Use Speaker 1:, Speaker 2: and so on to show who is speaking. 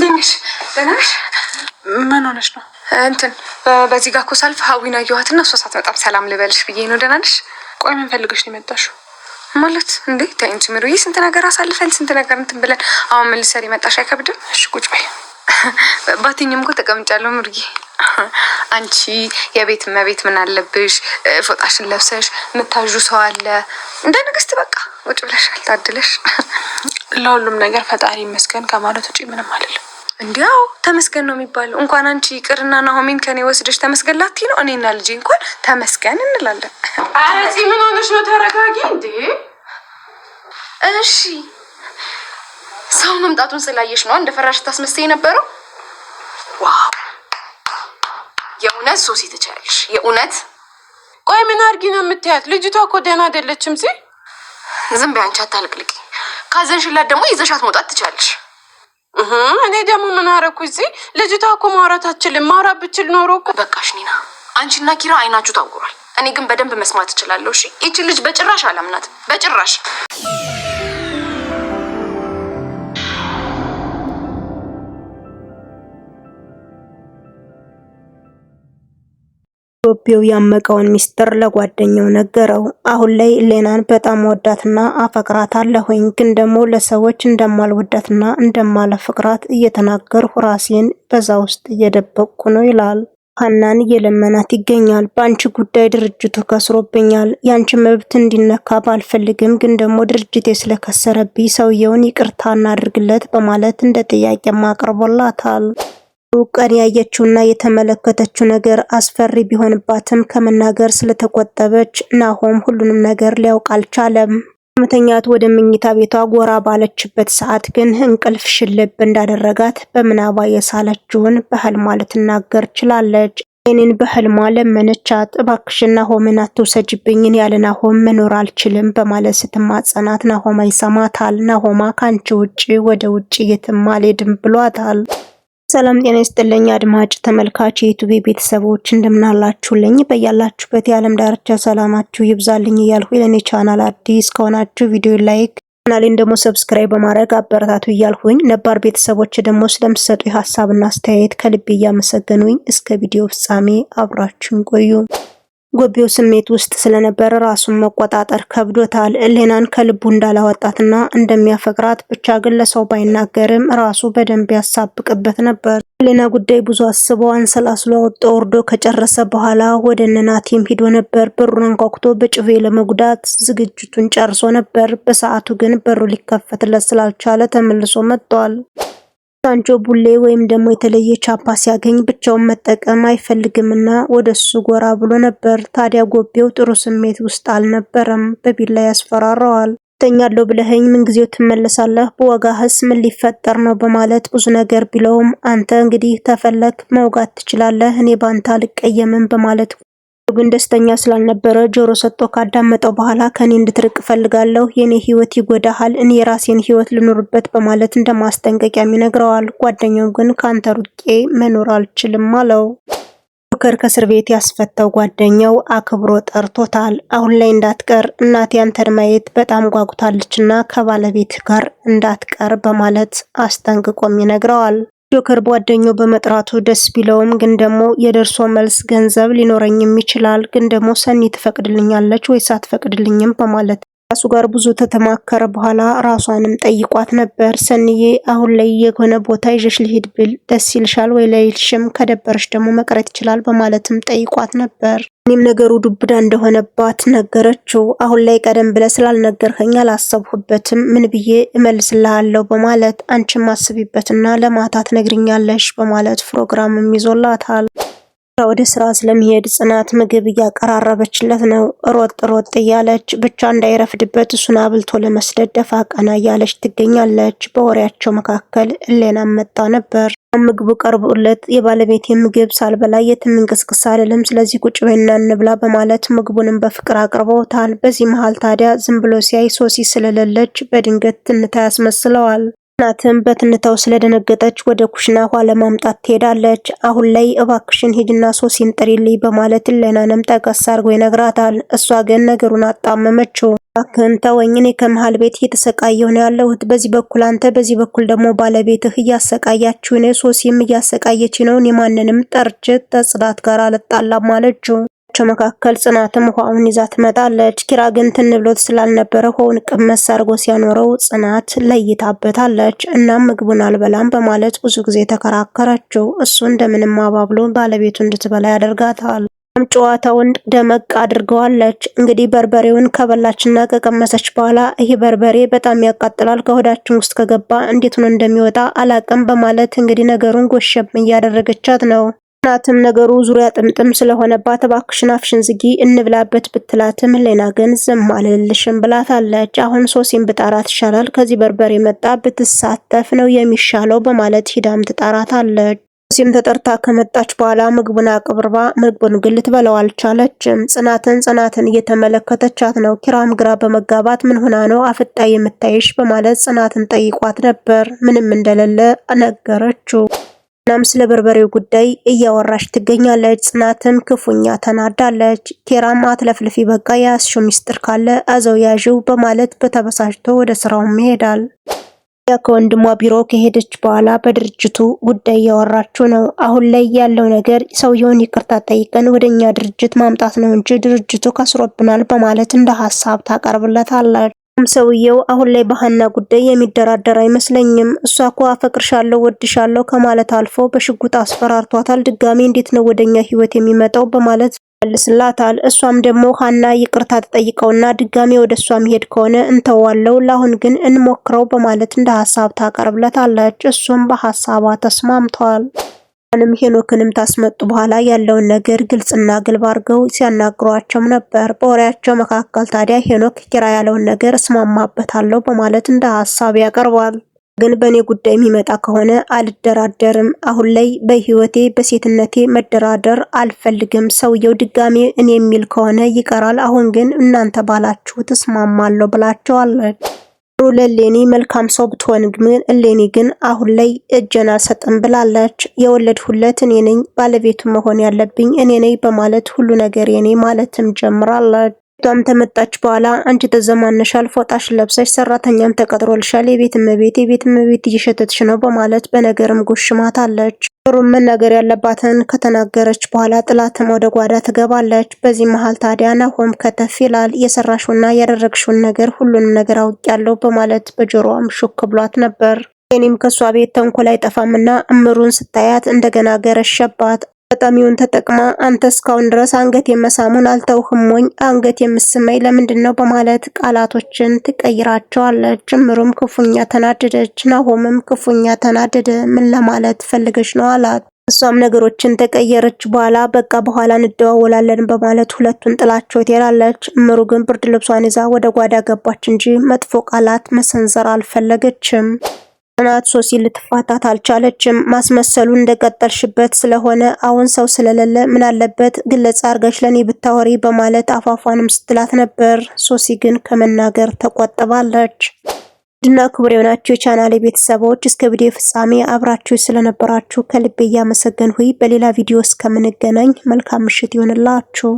Speaker 1: ለነሽ ለነሽ
Speaker 2: ምን ሆነሽ ነው?
Speaker 1: እንትን በዚህ ጋር እኮ ሳልፍ ሀዊን አየኋትና እሷ ሳትመጣም ሰላም ልበልሽ ብዬ ነው። ደህና ነሽ?
Speaker 2: ቆይ ምን ፈልገሽ ነው የመጣሽው?
Speaker 1: ማለት እንዴ ተይ እንጂ ምሩዬ፣ ስንት ነገር አሳልፈን ስንት ነገር እንትን ብለን አሁን ምን ልትሰሪ መጣሽ? አይከብድም?
Speaker 2: እሺ ቁጭ በይ።
Speaker 1: ባትኝም እኮ ተቀምጫለሁ ምሩዬ። አንቺ የቤት እመቤት ምን አለብሽ? ፎጣሽን ለብሰሽ የምታዡ ሰው አለ እንደ ንግስት። በቃ ቁጭ ብለሻል፣ ታድለሽ።
Speaker 2: ለሁሉም ነገር ፈጣሪ ይመስገን ከማለት ውጪ ምንም አይደለም።
Speaker 1: እንዲያው ተመስገን ነው የሚባለው። እንኳን አንቺ ይቅርና ናሆሜን ከኔ ወስደሽ ተመስገን ላትይ ነው። እኔና ልጄ እንኳን ተመስገን እንላለን።
Speaker 2: አረፂ ምን ሆነሽ ነው? ተረጋጊ እንዴ።
Speaker 1: እሺ ሰው መምጣቱን ስላየሽ ነው እንደፈራሽ ታስመስይ ነበረው። ዋው የእውነት ሶሲ ትቻለሽ፣ የእውነት።
Speaker 2: ቆይ ምን አድርጊ ነው የምትያት? ልጅቷ እኮ ደህና አይደለችም።
Speaker 1: ዝም በይ አንቺ አታልቅልቂ። ካዘንሽላት ደግሞ ይዘሻት መውጣት ትቻለሽ።
Speaker 2: እኔ ደግሞ ምን አደረኩ? ልጅቷ እኮ ማውራት አትችልም። ማውራት ብችል ኖሮ እኮ።
Speaker 1: በቃሽ ኒና፣ አንቺና ኪራ አይናችሁ ታውሯል። እኔ ግን በደንብ መስማት እችላለሁ። እሺ ይቺ ልጅ በጭራሽ አላምናት፣ በጭራሽ።
Speaker 3: ጎቤው ያመቀውን ሚስጥር ለጓደኛው ነገረው። አሁን ላይ ሌናን በጣም ወዳትና አፈቅራታለሁኝ፣ ግን ደግሞ ለሰዎች እንደማልወዳትና እንደማላፈቅራት እየተናገርሁ ራሴን በዛ ውስጥ እየደበቅኩ ነው ይላል። ሀናን እየለመናት ይገኛል። በአንቺ ጉዳይ ድርጅቱ ከስሮብኛል፣ ያንቺ መብት እንዲነካ ባልፈልግም፣ ግን ደግሞ ድርጅቴ ስለከሰረብኝ ሰውየውን ይቅርታ እናድርግለት በማለት እንደ ጥያቄ አቅርቦላታል። ቀን ያየችውና የተመለከተችው ነገር አስፈሪ ቢሆንባትም ከመናገር ስለተቆጠበች ናሆም ሁሉንም ነገር ሊያውቅ አልቻለም። መተኛት ወደ መኝታ ቤቷ ጎራ ባለችበት ሰዓት ግን እንቅልፍ ሽልብ እንዳደረጋት በምናባ የሳለችውን በህልሟ ልትናገር ችላለች። እኔን በህልሟ ለመነቻት። እባክሽን ናሆምን አትውሰጂብኝ፣ ያለ ናሆም መኖር አልችልም በማለት ስትማጸናት ናሆማ ይሰማታል። ናሆማ ካንቺ ውጪ ወደ ውጪ የትም አልሄድም ብሏታል። ሰላም ጤና ይስጥልኝ አድማጭ ተመልካች የዩቲዩብ ቤተሰቦች እንደምናላችሁልኝ በያላችሁበት የዓለም ዳርቻ ሰላማችሁ ይብዛልኝ እያልኩ ለኔ ቻናል አዲስ ከሆናችሁ ቪዲዮ ላይክ ቻናሌን ደግሞ ሰብስክራይብ በማድረግ አበረታቱ እያልኩኝ ነባር ቤተሰቦች ደግሞ ስለምትሰጡ ሐሳብና አስተያየት ከልብ እያመሰገኑኝ እስከ ቪዲዮ ፍጻሜ አብራችሁን ቆዩ። ጎቤው ስሜት ውስጥ ስለነበረ ራሱን መቆጣጠር ከብዶታል። ሌናን ከልቡ እንዳላወጣትና እንደሚያፈቅራት ብቻ ግን ለሰው ባይናገርም ራሱ በደንብ ያሳብቅበት ነበር። ሌና ጉዳይ ብዙ አስቦ አንሰላስሎ ወርዶ ከጨረሰ በኋላ ወደ ናቲም ሂዶ ነበር። በሩን አንኳኩቶ በጭቬ ለመጉዳት ዝግጅቱን ጨርሶ ነበር። በሰዓቱ ግን በሩ ሊከፈትለት ስላልቻለ ተመልሶ መጥቷል። ሳንቾ ቡሌ ወይም ደግሞ የተለየ ቻፓ ሲያገኝ ብቻውን መጠቀም አይፈልግምና ወደሱ ጎራ ብሎ ነበር። ታዲያ ጎቤው ጥሩ ስሜት ውስጥ አልነበረም። በቢላ ያስፈራራዋል። ተኛለው ብለኸኝ ምን ጊዜው ትመለሳለህ? በወጋህስ ምን ሊፈጠር ነው? በማለት ብዙ ነገር ቢለውም አንተ እንግዲህ ተፈለክ መውጋት ትችላለህ፣ እኔ ባንተ አልቀየምም በማለት ግን ደስተኛ ስላልነበረ ጆሮ ሰጥቶ ካዳመጠው በኋላ ከኔ እንድትርቅ ፈልጋለሁ፣ የኔ ህይወት ይጎዳሃል፣ እኔ የራሴን ህይወት ልኖርበት በማለት እንደማስጠንቀቂያም ይነግረዋል። ጓደኛው ግን ካንተ ሩቄ መኖር አልችልም አለው። ጆከር ከእስር ቤት ያስፈታው ጓደኛው አክብሮ ጠርቶታል። አሁን ላይ እንዳትቀር እናቴ አንተን ማየት በጣም ጓጉታለችና ከባለቤት ጋር እንዳትቀር በማለት አስጠንቅቆም ይነግረዋል። ጆከር ጓደኛው በመጥራቱ ደስ ቢለውም ግን ደግሞ የደርሶ መልስ ገንዘብ ሊኖረኝም ይችላል፣ ግን ደግሞ ሰኒ ትፈቅድልኛለች ወይስ አትፈቅድልኝም በማለት ራሱ ጋር ብዙ ተተማከረ በኋላ ራሷንም ጠይቋት ነበር። ሰኒዬ አሁን ላይ የሆነ ቦታ ይዤሽ ልሂድ ብል ደስ ይልሻል ወይ ለይልሽም፣ ከደበረሽ ደግሞ መቅረት ይችላል በማለትም ጠይቋት ነበር። እኔም ነገሩ ዱብዳ እንደሆነባት ነገረችው። አሁን ላይ ቀደም ብለ ስላልነገርከኝ አላሰብሁበትም፣ ምን ብዬ እመልስልሃለሁ በማለት አንቺም አስቢበትና ለማታ ትነግሪኛለሽ በማለት ፕሮግራምም ይዞላታል። ወደ ስራ ስለሚሄድ ጽናት ምግብ እያቀራረበችለት ነው። ሮጥ እያለች ብቻ እንዳይረፍድበት እሱን አብልቶ ለመስደድ ደፋ ቀና እያለች ትገኛለች። በወሬያቸው መካከል ሌና መጣ ነበር። ምግቡ ቀርቦለት የባለቤት ምግብ ሳልበላ የትም እንቅስቅስ አልልም፣ ስለዚህ ቁጭ በይና እንብላ በማለት ምግቡንም በፍቅር አቅርበውታል። በዚህ መሃል ታዲያ ዝም ብሎ ሲያይ ሶሲ ስለሌለች በድንገት ትንታ ያስመስለዋል። ጽናትም በትንታው ስለደነገጠች ወደ ኩሽና ውሃ ለማምጣት ትሄዳለች። አሁን ላይ እባክሽን ሂጂና ሶሲን ጥሪልኝ በማለት ሌናንም ጠቀስ አድርጎ ይነግራታል። እሷ ግን ነገሩን አጣመመችው። እባክህን ተወኝ፣ እኔ ከመሃል ቤት እየተሰቃየሁ ነው ያለሁት። በዚህ በኩል አንተ፣ በዚህ በኩል ደግሞ ባለቤትህ እያሰቃያችሁ ነው። ሶሲም እያሰቃየች ነው። እኔ ማንንም ጠርቼ ከጽናት ጋር አልጣላም አለችው። መካከል ጽናትም ውሃውን ይዛ ትመጣለች። ኪራ ግን ትን ብሎት ስላልነበረ ውሃውን ቅመስ አድርጎ ሲያኖረው ጽናት ለይታበታለች። እናም ምግቡን አልበላም በማለት ብዙ ጊዜ ተከራከረችው። እሱ እንደምንም አባብሎ ባለቤቱ እንድትበላ ያደርጋታል። ጨዋታውን ደመቅ አድርገዋለች። እንግዲህ በርበሬውን ከበላችና ከቀመሰች በኋላ ይህ በርበሬ በጣም ያቃጥላል፣ ከሆዳችን ውስጥ ከገባ እንዴት ሆኖ እንደሚወጣ አላቅም በማለት እንግዲህ ነገሩን ጎሸም እያደረገቻት ነው። ጽናትም ነገሩ ዙሪያ ጥምጥም ስለሆነባት እባክሽን አፍሽን ዝጊ እንብላበት ብትላትም ሌና ግን ዝም አልልሽም ብላታለች። አሁን ሶሲን ብጣራት ይሻላል፣ ከዚህ በርበሬ መጣ ብትሳተፍ ነው የሚሻለው በማለት ሂዳም ትጣራታለች። ሶሲም ተጠርታ ከመጣች በኋላ ምግቡን አቅርባ ምግቡን ግን ልትበላው አልቻለችም። ጽናትን እየተመለከተቻት ነው። ኪራም ግራ በመጋባት ምን ሆና ነው አፍጣ የምታይሽ በማለት ጽናትን ጠይቋት ነበር። ምንም እንደሌለ ነገረችው። እናም ስለ በርበሬው ጉዳይ እያወራች ትገኛለች። ጽናትም ክፉኛ ተናዳለች። ኪራም አትለፍልፊ፣ በቃ የያዝሽው ሚስጥር ካለ አዘው ያዥው በማለት በተበሳጭቶ ወደ ስራውም ይሄዳል። ከወንድሟ ቢሮ ከሄደች በኋላ በድርጅቱ ጉዳይ እያወራችው ነው። አሁን ላይ ያለው ነገር ሰውየውን ይቅርታ ጠይቀን ወደኛ ድርጅት ማምጣት ነው እንጂ ድርጅቱ ከስሮብናል በማለት እንደ ሀሳብ ታቀርብለታለች። ሰውየው አሁን ላይ በሃና ጉዳይ የሚደራደር አይመስለኝም። እሷ እኮ አፈቅርሻለሁ ወድሻለሁ ከማለት አልፎ በሽጉጥ አስፈራርቷታል። ድጋሚ እንዴት ነው ወደኛ ህይወት የሚመጣው በማለት መልስላታል። እሷም ደግሞ ሃና ይቅርታ ተጠይቀውና ድጋሚ ወደ እሷ መሄድ ከሆነ እንተዋለው፣ ለአሁን ግን እንሞክረው በማለት እንደ ሀሳብ ታቀርብለታለች። እሱም በሀሳቧ ተስማምቷል። አንም ሄኖክንም ታስመጡ በኋላ ያለውን ነገር ግልጽና ግልብ አድርገው ሲያናግሯቸውም ነበር። በወሬያቸው መካከል ታዲያ ሄኖክ ኪራ ያለውን ነገር እስማማበታለሁ በማለት እንደ ሀሳብ ያቀርባል። ግን በእኔ ጉዳይ የሚመጣ ከሆነ አልደራደርም። አሁን ላይ በህይወቴ በሴትነቴ መደራደር አልፈልግም። ሰውየው ድጋሜ እኔ የሚል ከሆነ ይቀራል። አሁን ግን እናንተ ባላችሁት እስማማለሁ ብላቸዋለች። ለሌኒ መልካም ሰው ብትሆን ግን እሌኒ ግን አሁን ላይ እጄን አልሰጥም ብላለች። የወለድሁለት እኔ ነኝ፣ ባለቤቱ መሆን ያለብኝ እኔ ነኝ በማለት ሁሉ ነገር የኔ ማለትም ጀምራለች። ቷም ተመጣች በኋላ አንቺ ተዘማነሻል፣ ፎጣሽ ለብሰሽ ሰራተኛም ተቀጥሮልሻል፣ የቤት እመቤት እየሸተትሽ ነው በማለት በነገርም ጎሽማታለች። ሩም መናገር ያለባትን ከተናገረች በኋላ ጥላትም ወደ ጓዳ ትገባለች። በዚህ መሃል ታዲያ ናሆም ከተፍ ይላል። የሰራሽውና ያደረግሽውን ነገር ሁሉንም ነገር አውቄያለሁ በማለት በጆሮዋም ሹክ ብሏት ነበር። እኔም ከሷ ቤት ተንኮል አይጠፋምና እምሩን ስታያት እንደገና ገረሸባት። በጣሚውን ተጠቅማ አንተ እስካሁን ድረስ አንገት የመሳሙን አልተውህም ወይ? አንገት የምስመኝ ለምንድነው? በማለት ቃላቶችን ትቀይራቸዋለች። እምሩም ክፉኛ ተናደደች። ናሆምም ክፉኛ ተናደደ። ምን ለማለት ፈልገሽ ነው አላት። እሷም ነገሮችን ተቀየረች። በኋላ በቃ በኋላ እንደዋወላለን በማለት ሁለቱን ጥላቸው ትሄዳለች። እምሩ ግን ብርድ ልብሷን ይዛ ወደ ጓዳ ገባች እንጂ መጥፎ ቃላት መሰንዘር አልፈለገችም። ጽናት ሶሲ ልትፋታት አልቻለችም። ማስመሰሉ እንደቀጠልሽበት ስለሆነ አሁን ሰው ስለሌለ ምን አለበት ግልጽ አርገሽ ለኔ ብታወሪ በማለት አፋፏንም ስትላት ነበር። ሶሲ ግን ከመናገር ተቆጥባለች። ድና ክቡር የሆናችሁ የቻናሌ ቤተሰቦች እስከ ቪዲዮ ፍጻሜ አብራችሁ ስለነበራችሁ ከልቤ እያመሰገንኩኝ በሌላ ቪዲዮ እስከምንገናኝ መልካም ምሽት ይሆንላችሁ።